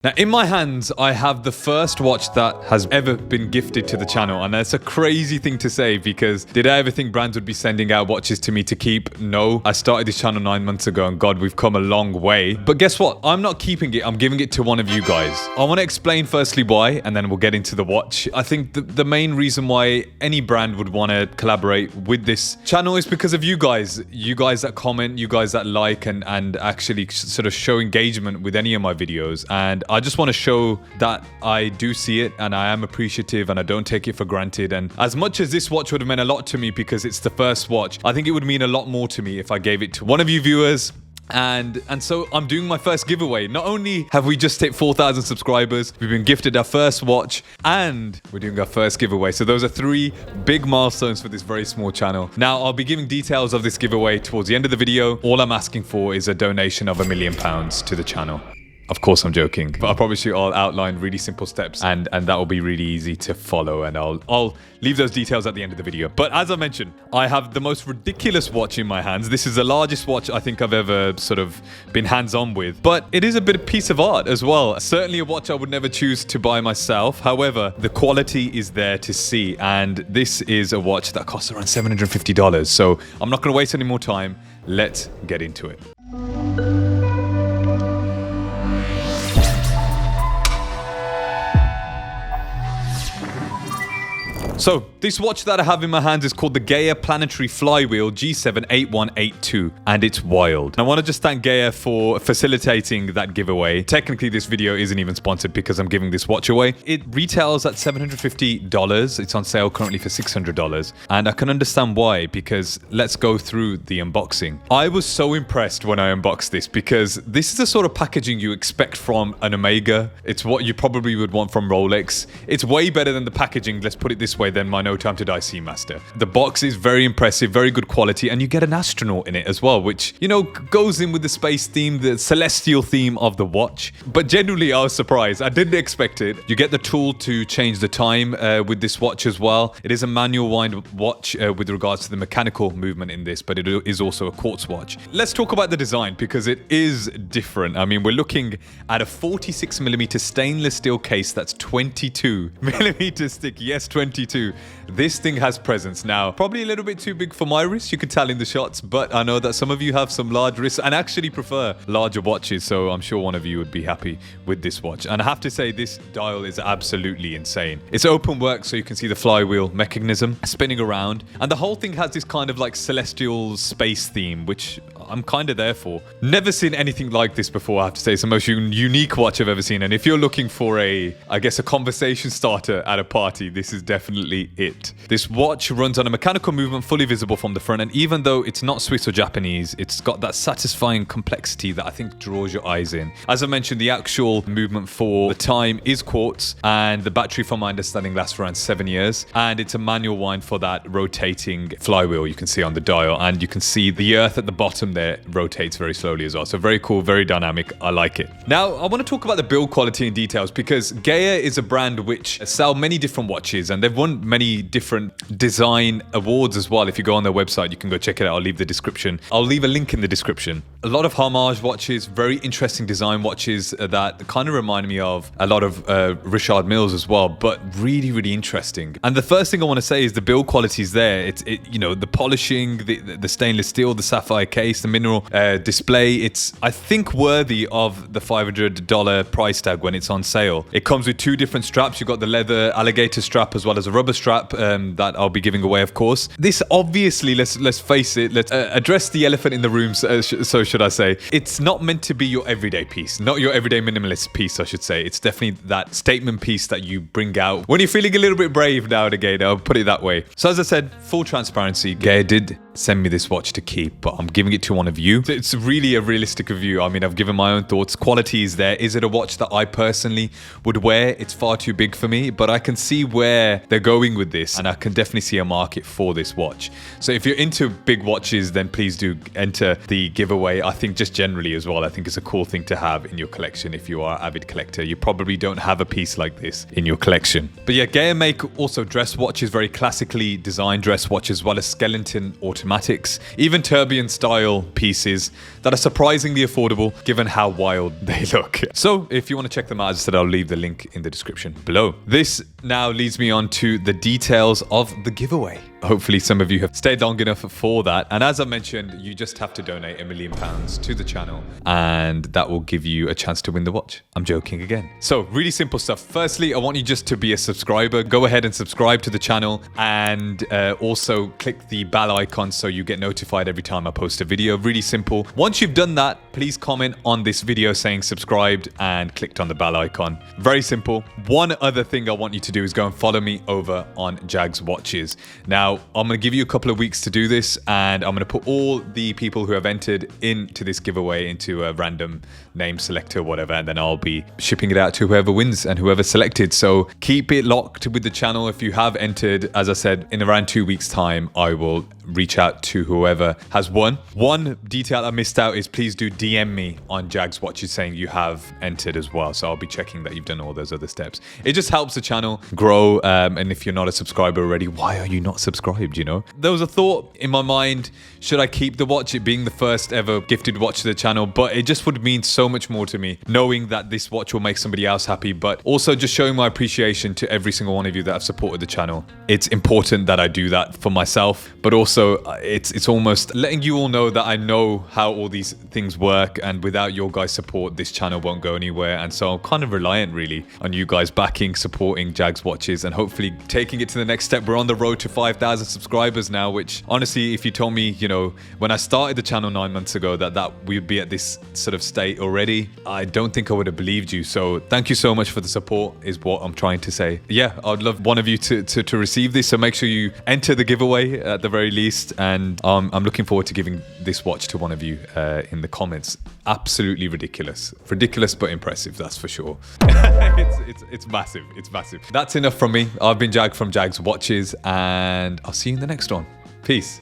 Now in my hands, I have the first watch that has ever been gifted to the channel. And that's a crazy thing to say because did I ever think brands would be sending out watches to me to keep? No. I started this channel 9 months ago and God, we've come a long way. But guess what? I'm not keeping it. I'm giving it to one of you guys. I want to explain firstly why, and then we'll get into the watch. I think the main reason why any brand would want to collaborate with this channel is because of you guys. You guys that comment, you guys that like and actually sort of show engagement with any of my videos. And I just want to show that I do see it and I am appreciative and I don't take it for granted. And as much as this watch would have meant a lot to me because it's the first watch, I think it would mean a lot more to me if I gave it to one of you viewers. And so I'm doing my first giveaway. Not only have we just hit 4,000 subscribers, we've been gifted our first watch and we're doing our first giveaway. So those are 3 big milestones for this very small channel. Now I'll be giving details of this giveaway towards the end of the video. All I'm asking for is a donation of £1 million to the channel. Of course, I'm joking, but I promise you I'll outline really simple steps and that will be really easy to follow, and I'll leave those details at the end of the video. But as I mentioned, I have the most ridiculous watch in my hands. This is the largest watch I think I've ever sort of been hands-on with, but it is a bit of piece of art as well. Certainly a watch I would never choose to buy myself. However, the quality is there to see, and this is a watch that costs around $750. So I'm not going to waste any more time. Let's get into it. So, this watch that I have in my hands is called the GEYA Planetary Flywheel G78182, and it's wild. I want to just thank GEYA for facilitating that giveaway. Technically, this video isn't even sponsored because I'm giving this watch away. It retails at $750. It's on sale currently for $600, and I can understand why, because let's go through the unboxing. I was so impressed when I unboxed this because this is the sort of packaging you expect from an Omega. It's what you probably would want from Rolex. It's way better than the packaging, let's put it this way, than my No Time to Die Seamaster. The box is very impressive, very good quality, and you get an astronaut in it as well, which, you know, goes in with the space theme, the celestial theme of the watch. But genuinely, I was surprised. I didn't expect it. You get the tool to change the time with this watch as well. It is a manual wind watch with regards to the mechanical movement in this, but it is also a quartz watch. Let's talk about the design because it is different. I mean, we're looking at a 46mm stainless steel case that's 22mm thick. Yes, 22. This thing has presence. Now, probably a little bit too big for my wrist, you could tell in the shots, but I know that some of you have some large wrists and actually prefer larger watches, so I'm sure one of you would be happy with this watch. And I have to say, this dial is absolutely insane. It's open work, so you can see the flywheel mechanism spinning around, and the whole thing has this kind of like celestial space theme, which I'm kind of there for. Never seen anything like this before, I have to say. It's the most unique watch I've ever seen, and if you're looking for a conversation starter at a party, this is definitely it. This watch runs on a mechanical movement fully visible from the front, and even though it's not Swiss or Japanese, it's got that satisfying complexity that I think draws your eyes in. As I mentioned, the actual movement for the time is quartz, and the battery, from my understanding, lasts for around 7 years, and it's a manual wind for that rotating flywheel you can see on the dial, and you can see the earth at the bottom there rotates very slowly as well. So very cool, very dynamic. I like it. Now, I want to talk about the build quality and details because GEYA is a brand which sell many different watches, and they've won many different design awards as well. If you go on their website, you can go check it out. I'll leave the description. I'll leave a link in the description. A lot of homage watches, very interesting design watches that kind of remind me of a lot of Richard Milles as well, but really, really interesting. And the first thing I want to say is the build quality is there. It's you know, the polishing, the stainless steel, the sapphire case, the mineral display. It's, I think, worthy of the $500 price tag when it's on sale. It comes with 2 different straps. You've got the leather alligator strap as well as a rubber strap that I'll be giving away, of course. This obviously, let's face it, let's address the elephant in the room, so should I say. It's not meant to be your everyday piece, not your everyday minimalist piece, I should say. It's definitely that statement piece that you bring out when you're feeling a little bit brave now and again, I'll put it that way. So as I said, full transparency, GEYA did send me this watch to keep, but I'm giving it to one of you. It's really a realistic review. I mean, I've given my own thoughts. Quality is there. Is it a watch that I personally would wear? It's far too big for me, but I can see where they're going with this, and I can definitely see a market for this watch. So if you're into big watches, then please do enter the giveaway. I think just generally as well, I think it's a cool thing to have in your collection. If you are an avid collector, you probably don't have a piece like this in your collection. But yeah, GEYA make also dress watches, very classically designed dress watches, as well as skeleton automatic prismatics, even tourbillon-style pieces that are surprisingly affordable given how wild they look. So if you want to check them out, as I said, I'll leave the link in the description below. This now leads me on to the details of the giveaway. Hopefully some of you have stayed long enough for that. And as I mentioned, you just have to donate £1 million to the channel and that will give you a chance to win the watch. I'm joking again. So really simple stuff. Firstly, I want you just to be a subscriber. Go ahead and subscribe to the channel and also click the bell icon so you get notified every time I post a video. Really simple. Once you've done that, please comment on this video saying subscribed and clicked on the bell icon. Very simple. One other thing I want you to do is go and follow me over on Jags Watches. Now, I'm going to give you a couple of weeks to do this and I'm going to put all the people who have entered into this giveaway into a random name selector, whatever, and then I'll be shipping it out to whoever wins and whoever's selected. So keep it locked with the channel. If you have entered, as I said, in around 2 weeks time, I will reach out to whoever has won. One detail I missed out is please do DM me on Jags Watches saying you have entered as well. So I'll be checking that you've done all those other steps. It just helps the channel grow. And if you're not a subscriber already, why are you not subscribed, you know? There was a thought in my mind, should I keep the watch, it being the first ever gifted watch to the channel? But it just would mean so much more to me knowing that this watch will make somebody else happy, but also just showing my appreciation to every single one of you that have supported the channel. It's important that I do that for myself, but also it's almost letting you all know that I know how all these things work, and without your guys' support, this channel won't go anywhere. And so I'm kind of reliant really on you guys backing, supporting Jags Watches, and hopefully taking it to the next step. We're on the road to 5,000 subscribers now, which honestly, if you told me, you know, when I started the channel 9 months ago that we'd be at this sort of state already, I don't think I would have believed you. So thank you so much for the support is what I'm trying to say. Yeah, I'd love one of you to receive this. So make sure you enter the giveaway at the very least. And I'm looking forward to giving this watch to one of you in the comments. Absolutely ridiculous. Ridiculous, but impressive, that's for sure. It's massive. It's massive. That's enough from me. I've been Jag from Jags Watches, and I'll see you in the next one. Peace.